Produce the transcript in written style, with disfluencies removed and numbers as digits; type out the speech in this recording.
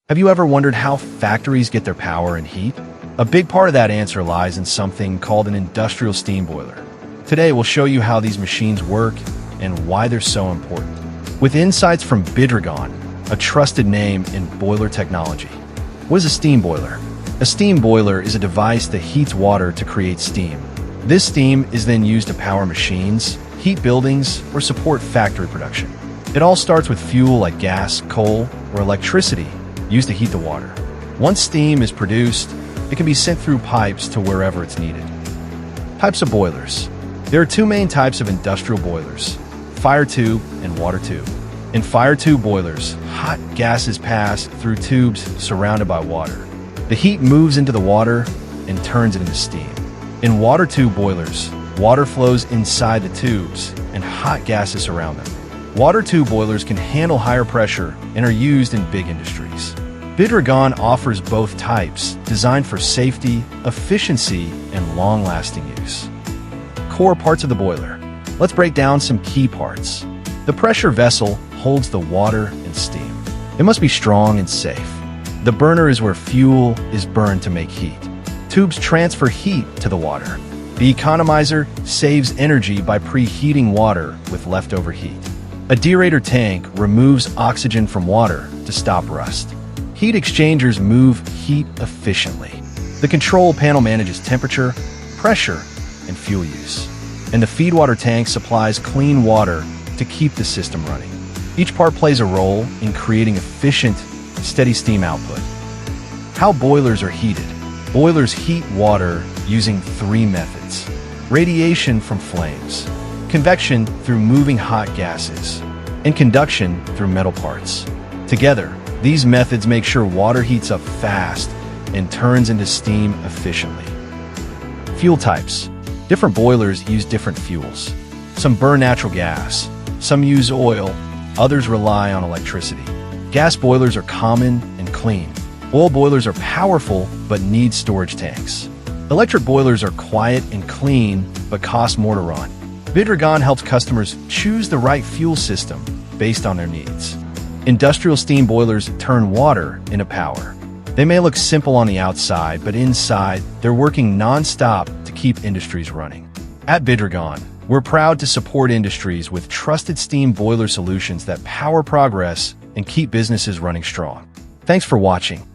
Have you ever wondered how factories get their power and heat? A big part of that answer lies in something called an industrial steam boiler. Today, we'll show you how these machines work and why they're so important. With insights from Bidragon, a trusted name in boiler technology. What is a steam boiler? A steam boiler is a device that heats water to create steam. This steam is then used to power machines, heat buildings, or support factory production. It all starts with fuel like gas, coal, or electricity used to heat the water. Once steam is produced, it can be sent through pipes to wherever it's needed. Types of boilers. There are two main types of industrial boilers: fire tube and water tube. In fire tube boilers, hot gases pass through tubes surrounded by water. The heat moves into the water and turns it into steam. In water tube boilers, water flows inside the tubes and hot gases surround them. Water tube boilers can handle higher pressure and are used in big industries. Bidragon offers both types, designed for safety, efficiency, and long-lasting use. Core parts of the boiler. Let's break down some key parts. The pressure vessel holds the water and steam. It must be strong and safe. The burner is where fuel is burned to make heat. Tubes transfer heat to the water. The economizer saves energy by preheating water with leftover heat. A deaerator tank removes oxygen from water to stop rust. Heat exchangers move heat efficiently. The control panel manages temperature, pressure, and fuel use. And the feedwater tank supplies clean water to keep the system running. Each part plays a role in creating efficient, steady steam output. How boilers are heated. Boilers heat water using three methods: radiation from flames, convection through moving hot gases, and conduction through metal parts. Together, these methods make sure water heats up fast and turns into steam efficiently. Fuel types. Different boilers use different fuels. Some burn natural gas, some use oil, others rely on electricity. Gas boilers are common and clean. Oil boilers are powerful but need storage tanks. Electric boilers are quiet and clean but cost more to run. Bidragon helps customers choose the right fuel system based on their needs. Industrial steam boilers turn water into power. They may look simple on the outside, but inside, they're working non-stop to keep industries running. At Bidragon, we're proud to support industries with trusted steam boiler solutions that power progress and keep businesses running strong. Thanks for watching.